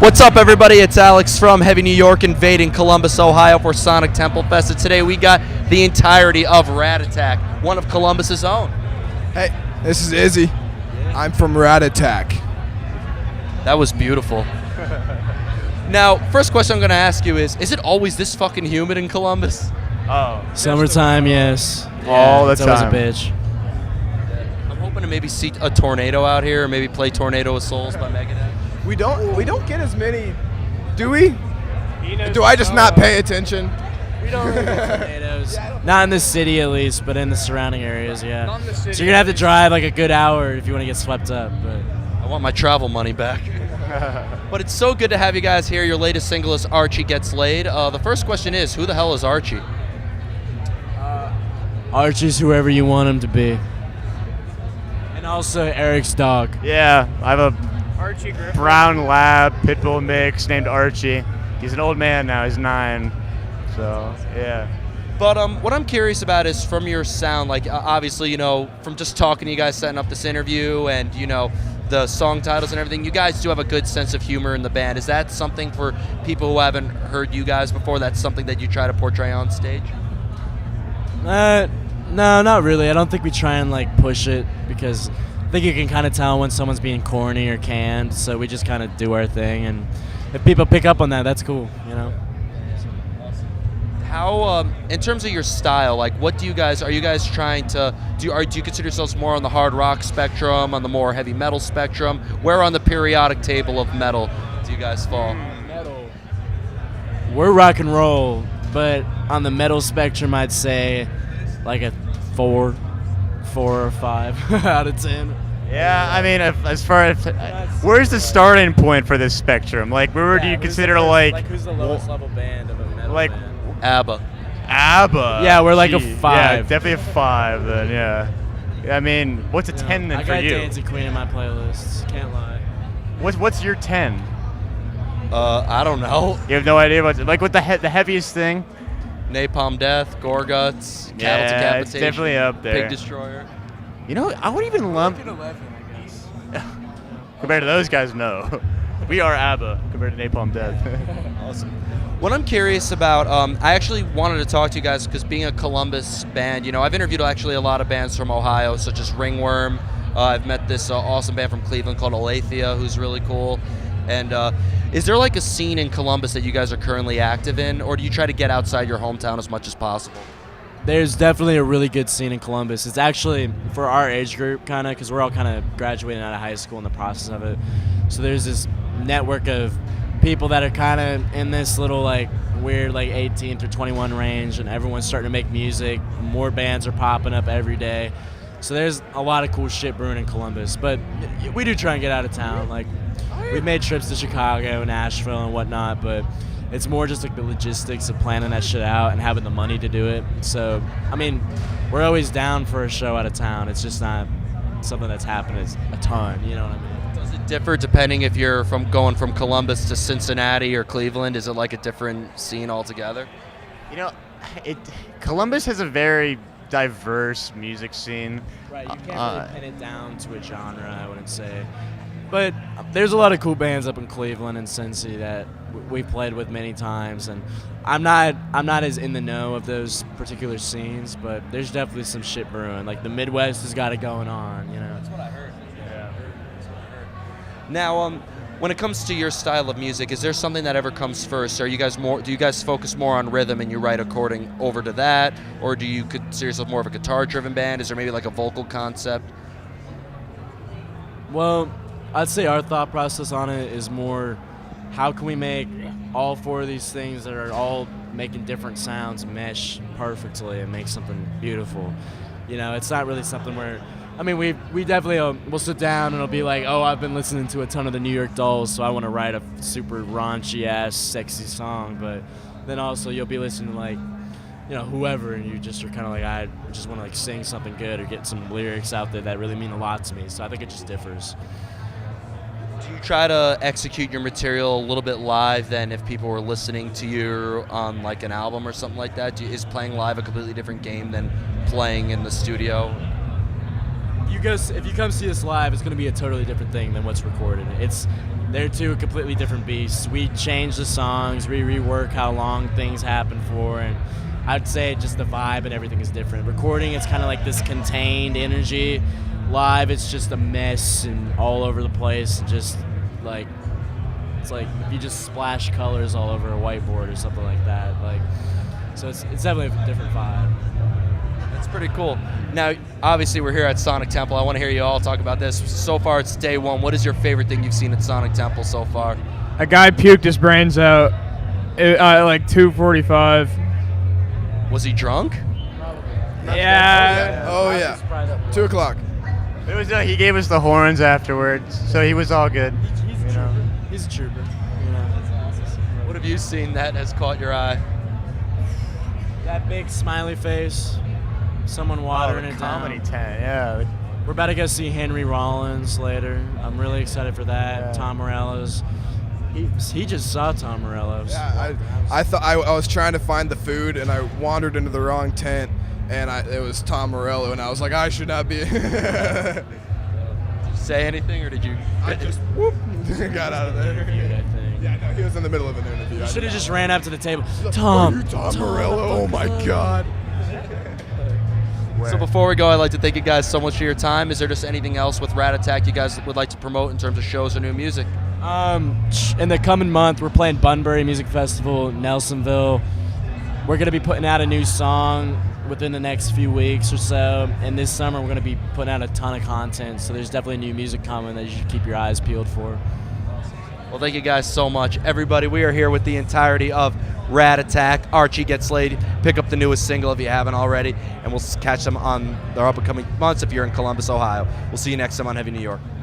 What's up, everybody? It's Alex from Heavy New York, invading Columbus, Ohio for Sonic Temple Fest. And today we got the entirety of Radattack, one of Columbus's own. Hey, this is Izzy. I'm from Radattack. That was beautiful. Now, first question I'm going to ask you is it always this fucking humid in Columbus? Oh. Summertime, yes. All the it's always a time. bitch. I'm hoping to maybe see a tornado out here, or maybe play Tornado of Souls by Megadeth. We don't get as many, do we? Do I just not pay attention? We don't really get tornadoes. Not in the city, at least, but in the surrounding areas, yeah. Not in the city. So you're going to have to drive like a good hour if you want to get swept up. But I want my travel money back. But it's so good to have you guys here. Your latest single is Archie Gets Laid. The first question is, who the hell is Archie? Archie's whoever you want him to be. And also Eric's dog. Yeah, I have a brown lab pit bull mix named Archie. He's an old man now. He's 9. So yeah. But what I'm curious about is from your sound, like obviously, from just talking to you guys, setting up this interview, and the song titles and everything, you guys do have a good sense of humor in the band. Is that something for people who haven't heard you guys before? That's something that you try to portray on stage? No, not really. I don't think we try and push it, because I think you can kind of tell when someone's being corny or canned. So we just kind of do our thing, and if people pick up on that, that's cool. How, in terms of your style, what are you guys trying to do? Do you consider yourselves more on the hard rock spectrum, on the more heavy metal spectrum? Where on the periodic table of metal do you guys fall? Metal. We're rock and roll, but on the metal spectrum, I'd say like a 4 or 5 out of 10. Yeah, I mean, as far as where's the starting point for this spectrum? Where do you consider who's the lowest level band of a metal band? ABBA. ABBA. Yeah, we're like a Gee, 5. Yeah, definitely a 5 then. Yeah. I mean, what's a 10 then I for got you? Dancing Queen in my playlists. Can't lie. What's your 10? I don't know. You have no idea what the heaviest thing? Napalm Death, Gore Guts, Cattle Yeah, Decapitation. it's definitely up there. Pig Destroyer. I would even lump 11, I guess. compared to those guys. No, we are ABBA compared to Napalm Death. Awesome. What I'm curious about, I actually wanted to talk to you guys because being a Columbus band, I've interviewed actually a lot of bands from Ohio, such as Ringworm. I've met this awesome band from Cleveland called Aletheia, who's really cool. And is there a scene in Columbus that you guys are currently active in, or do you try to get outside your hometown as much as possible? There's definitely a really good scene in Columbus. It's actually for our age group, kind of, because we're all kind of graduating out of high school in the process of it. So there's this network of people that are kind of in this little weird 18 through 21 range, and everyone's starting to make music. More bands are popping up every day. So there's a lot of cool shit brewing in Columbus. But we do try and get out of town. We've made trips to Chicago, Nashville, and whatnot, but it's more just the logistics of planning that shit out and having the money to do it. So, I mean, we're always down for a show out of town. It's just not something that's happening a ton, you know what I mean? Does it differ depending if you're going from Columbus to Cincinnati or Cleveland? Is it a different scene altogether? Columbus has a very diverse music scene. Right, you can't really pin it down to a genre, I wouldn't say. But there's a lot of cool bands up in Cleveland and Cincy that we've played with many times, and I'm not as in the know of those particular scenes, but there's definitely some shit brewing. The Midwest has got it going on, That's what I heard. Yeah. That's what I heard. Now, when it comes to your style of music, is there something that ever comes first? Do you guys focus more on rhythm and you write according over to that, or do you consider yourself more of a guitar-driven band? Is there maybe a vocal concept? Well, I'd say our thought process on it is more, how can we make all 4 of these things that are all making different sounds mesh perfectly and make something beautiful? It's not really something where, we definitely we'll sit down and it'll be I've been listening to a ton of the New York Dolls, so I want to write a super raunchy ass sexy song. But then also you'll be listening to whoever, and you just are kind of I just want to sing something good or get some lyrics out there that really mean a lot to me. So I think it just differs. Do you try to execute your material a little bit live than if people were listening to you on an album or something like that? Is playing live a completely different game than playing in the studio? if you come see us live, it's going to be a totally different thing than what's recorded. They're two completely different beasts. We change the songs, we rework how long things happen for, and I'd say just the vibe and everything is different. Recording, it's kind of like this contained energy. Live, it's just a mess and all over the place, and just like it's like if you just splash colors all over a whiteboard or something like that. Like, so it's definitely a different vibe. That's pretty cool. Now, obviously, we're here at Sonic Temple. I want to hear you all talk about this. So far, it's day one. What is your favorite thing you've seen at Sonic Temple so far? A guy puked his brains out at like 2:45. Was he drunk? Yeah. Oh yeah. 2 o'clock. It was he gave us the horns afterwards, so he was all good. He's a trooper. What have you seen that has caught your eye? That big smiley face, someone watering it comedy down. tent, yeah. We're about to go see Henry Rollins later. I'm really excited for that. Yeah. Tom Morello's. He just saw Tom Morello's. Yeah, I thought I was trying to find the food and I wandered into the wrong tent and it was Tom Morello and I was like, I should not be. Did you say anything, or did you? I just whoop got out of there. Interviewed, I think. Yeah, no, he was in the middle of an interview. You should have just ran up to the table. Are Tom. you Tom Morello? Oh my God. So before we go, I'd like to thank you guys so much for your time. Is there just anything else with Radattack you guys would like to promote in terms of shows or new music? In the coming month, we're playing Bunbury Music Festival, Nelsonville. We're going to be putting out a new song within the next few weeks or so. And this summer, we're going to be putting out a ton of content. So there's definitely new music coming that you should keep your eyes peeled for. Well, thank you guys so much. Everybody, we are here with the entirety of Radattack. Archie Gets Laid. Pick up the newest single if you haven't already. And we'll catch them on their up-and-coming months if you're in Columbus, Ohio. We'll see you next time on Heavy New York.